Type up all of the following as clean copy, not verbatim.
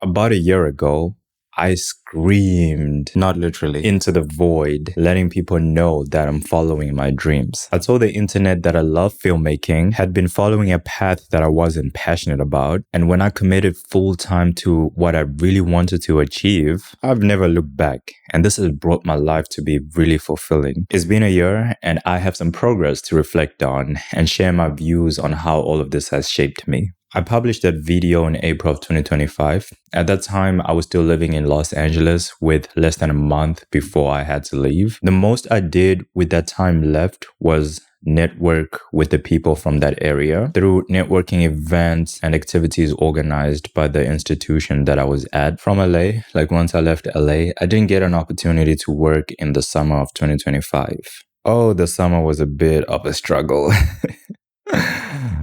About a year ago, I screamed, not literally, into the void, letting people know that I'm following my dreams. I told the internet that I love filmmaking, had been following a path that I wasn't passionate about, and when I committed full time to what I really wanted to achieve, I've never looked back, and this has brought my life to be really fulfilling. It's been a year, and I have some progress to reflect on and share my views on how all of this has shaped me. I published that video in April of 2025. At that time, I was still living in Los Angeles with less than a month before I had to leave. The most I did with that time left was network with the people from that area through networking events and activities organized by the institution that I was at from LA. Like once I left LA, I didn't get an opportunity to work in the summer of 2025. Oh, the summer was a bit of a struggle.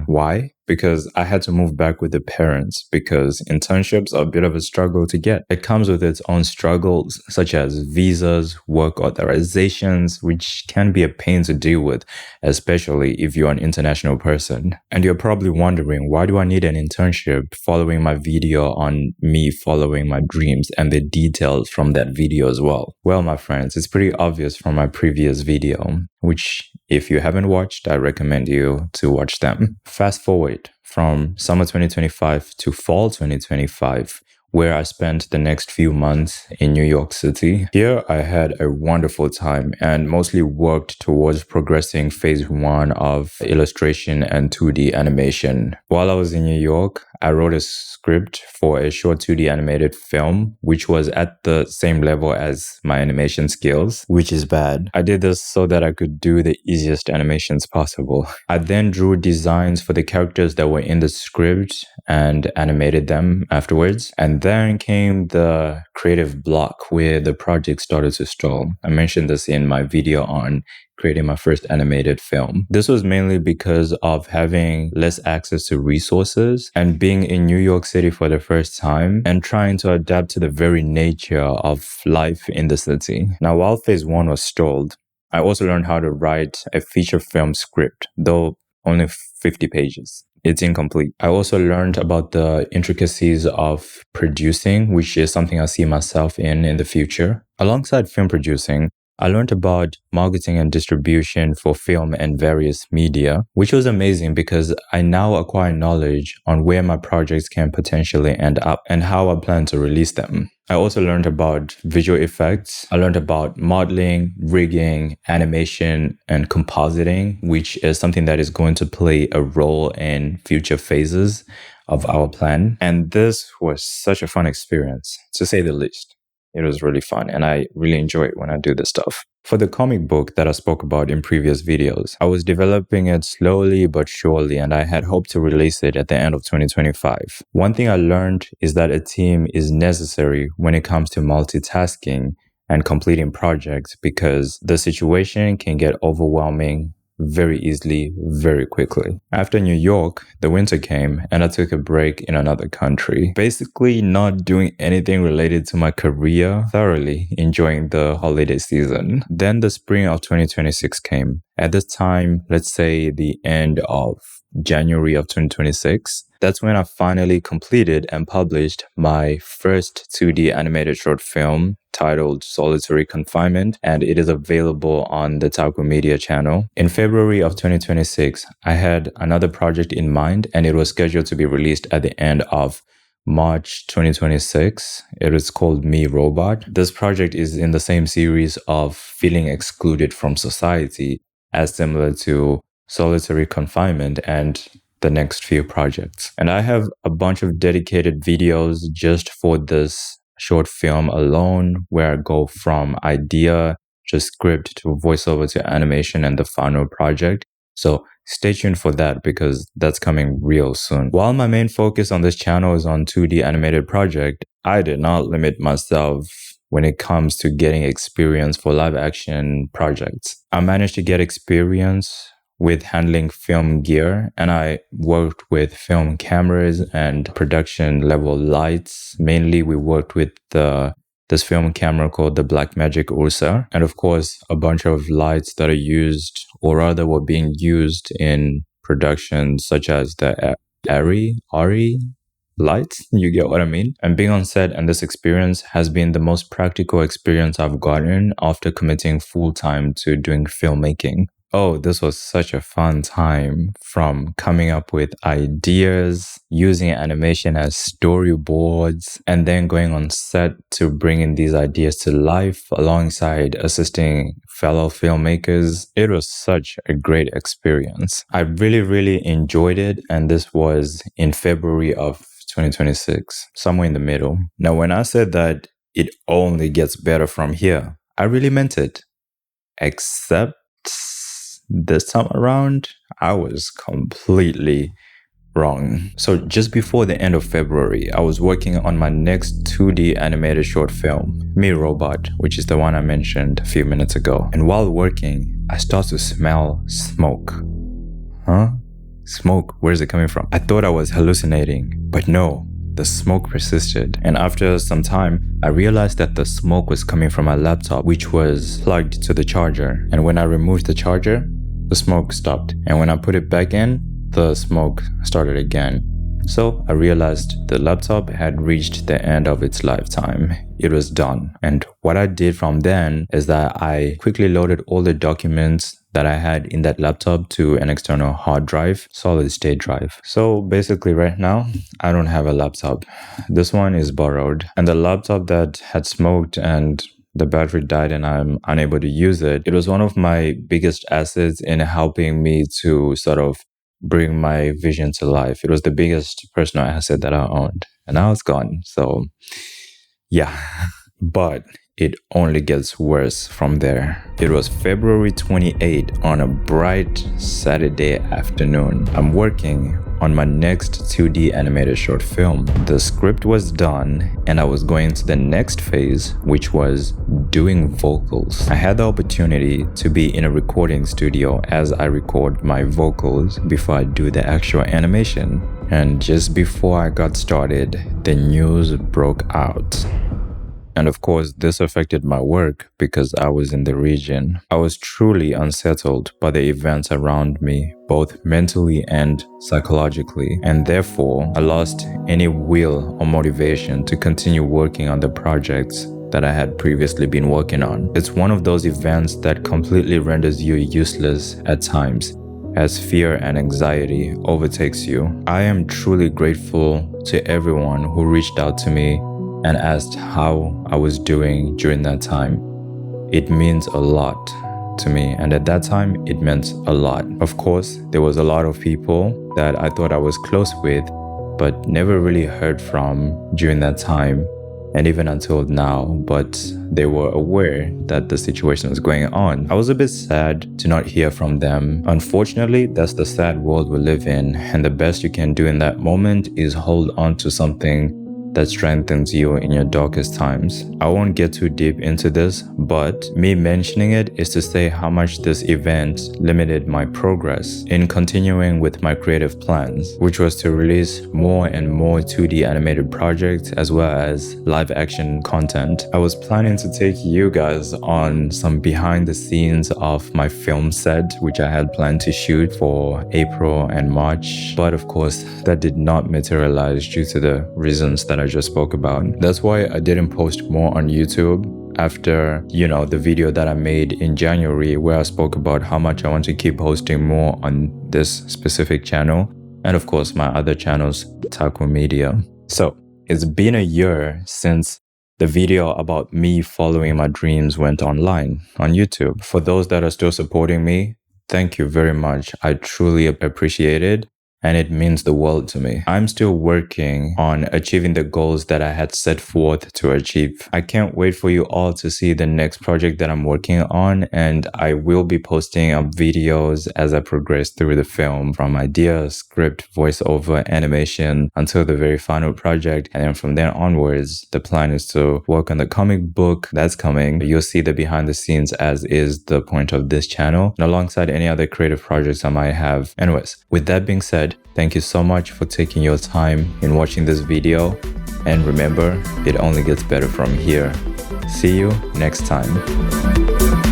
Why? Because I had to move back with the parents because internships are a bit of a struggle to get. It comes with its own struggles such as visas, work authorizations, which can be a pain to deal with, especially if you're an international person. And you're probably wondering, why do I need an internship following my video on me following my dreams and the details from that video as well? Well, my friends, it's pretty obvious from my previous video, which if you haven't watched, I recommend you to watch them. Fast forward from summer 2025 to fall 2025, where I spent the next few months in New York City. Here, I had a wonderful time and mostly worked towards progressing phase 1 of illustration and 2D animation. While I was in New York, I wrote a script for a short 2D animated film, which was at the same level as my animation skills, which is bad. I did this so that I could do the easiest animations possible. I then drew designs for the characters that were in the script and animated them afterwards. And then came the creative block where the project started to stall. I mentioned this in my video on creating my first animated film. This was mainly because of having less access to resources and being in New York City for the first time and trying to adapt to the very nature of life in the city. Now, while phase 1 was stalled, I also learned how to write a feature film script, though only 50 pages. It's incomplete. I also learned about the intricacies of producing, which is something I see myself in the future. Alongside film producing, I learned about marketing and distribution for film and various media, which was amazing because I now acquire knowledge on where my projects can potentially end up and how I plan to release them. I also learned about visual effects. I learned about modeling, rigging, animation, and compositing, which is something that is going to play a role in future phases of our plan. And this was such a fun experience, to say the least. It was really fun, and I really enjoy it when I do this stuff. For the comic book that I spoke about in previous videos, I was developing it slowly but surely, and I had hoped to release it at the end of 2025. One thing I learned is that a team is necessary when it comes to multitasking and completing projects because the situation can get overwhelming very easily, very quickly. After New York, the winter came and I took a break in another country, basically not doing anything related to my career, thoroughly enjoying the holiday season. Then the spring of 2026 came. At this time, let's say the end of January of 2026, that's when I finally completed and published my first 2D animated short film titled Solitary Confinement, and it is available on the Taku Media channel. In February of 2026, I had another project in mind, and it was scheduled to be released at the end of March 2026. It is called Me Robot. This project is in the same series of feeling excluded from society, as similar to Solitary Confinement and the next few projects. And I have a bunch of dedicated videos just for this short film alone, where I go from idea to script to voiceover to animation and the final project. So stay tuned for that because that's coming real soon. While my main focus on this channel is on 2D animated project, I did not limit myself when it comes to getting experience for live action projects. I managed to get experience with handling film gear, and I worked with film cameras and production level lights. Mainly we worked with this film camera called the Blackmagic Ursa, and of course a bunch of lights that are used, or rather were being used in productions such as the ARRI light. You get what I mean? And being on set and this experience has been the most practical experience I've gotten after committing full time to doing filmmaking. Oh, this was such a fun time, from coming up with ideas, using animation as storyboards, and then going on set to bringing these ideas to life alongside assisting fellow filmmakers. It was such a great experience. I really enjoyed it, and this was in February of 2026, somewhere in the middle. Now, when I said that it only gets better from here, I really meant it. Except this time around, I was completely wrong. So just before the end of February, I was working on my next 2D animated short film, Me Robot, which is the one I mentioned a few minutes ago. And while working, I start to smell smoke. Huh? Smoke? Where's it coming from? I thought I was hallucinating, but no. The smoke persisted, and after some time, I realized that the smoke was coming from my laptop, which was plugged to the charger. And when I removed the charger, the smoke stopped. And when I put it back in, the smoke started again. So I realized the laptop had reached the end of its lifetime. It was done. And what I did from then is that I quickly loaded all the documents that I had in that laptop to an external hard drive, solid state drive. So basically right now, I don't have a laptop. This one is borrowed. And the laptop that had smoked and the battery died and I'm unable to use it, it was one of my biggest assets in helping me to sort of bring my vision to life. It was the biggest personal asset that I owned, and now it's gone. So yeah, but it only gets worse from there. It was February 28th on a bright Saturday afternoon. I'm working on my next 2D animated short film. The script was done and I was going to the next phase, which was doing vocals. I had the opportunity to be in a recording studio as I record my vocals before I do the actual animation. And just before I got started, the news broke out. And of course, this affected my work because I was in the region. I was truly unsettled by the events around me, both mentally and psychologically. And therefore, I lost any will or motivation to continue working on the projects that I had previously been working on. It's one of those events that completely renders you useless at times, as fear and anxiety overtakes you. I am truly grateful to everyone who reached out to me and asked how I was doing during that time. It means a lot to me, and at that time, it meant a lot. Of course, there was a lot of people that I thought I was close with, but never really heard from during that time, and even until now, but they were aware that the situation was going on. I was a bit sad to not hear from them. Unfortunately, that's the sad world we live in, and the best you can do in that moment is hold on to something that strengthens you in your darkest times. I won't get too deep into this, but me mentioning it is to say how much this event limited my progress in continuing with my creative plans, which was to release more and more 2D animated projects as well as live action content. I was planning to take you guys on some behind the scenes of my film set, which I had planned to shoot for April and March, but of course that did not materialize due to the reasons that I just spoke about. That's why I didn't post more on YouTube after, the video that I made in January where I spoke about how much I want to keep posting more on this specific channel and of course my other channels, Taku Media. So it's been a year since the video about me following my dreams went online on YouTube. For those that are still supporting me, thank you very much. I truly appreciate it. And it means the world to me. I'm still working on achieving the goals that I had set forth to achieve. I can't wait for you all to see the next project that I'm working on, and I will be posting up videos as I progress through the film, from idea, script, voiceover, animation, until the very final project. And then from there onwards, the plan is to work on the comic book that's coming. You'll see the behind the scenes as is the point of this channel, and alongside any other creative projects I might have. Anyways, with that being said, thank you so much for taking your time in watching this video, and remember, it only gets better from here. See you next time.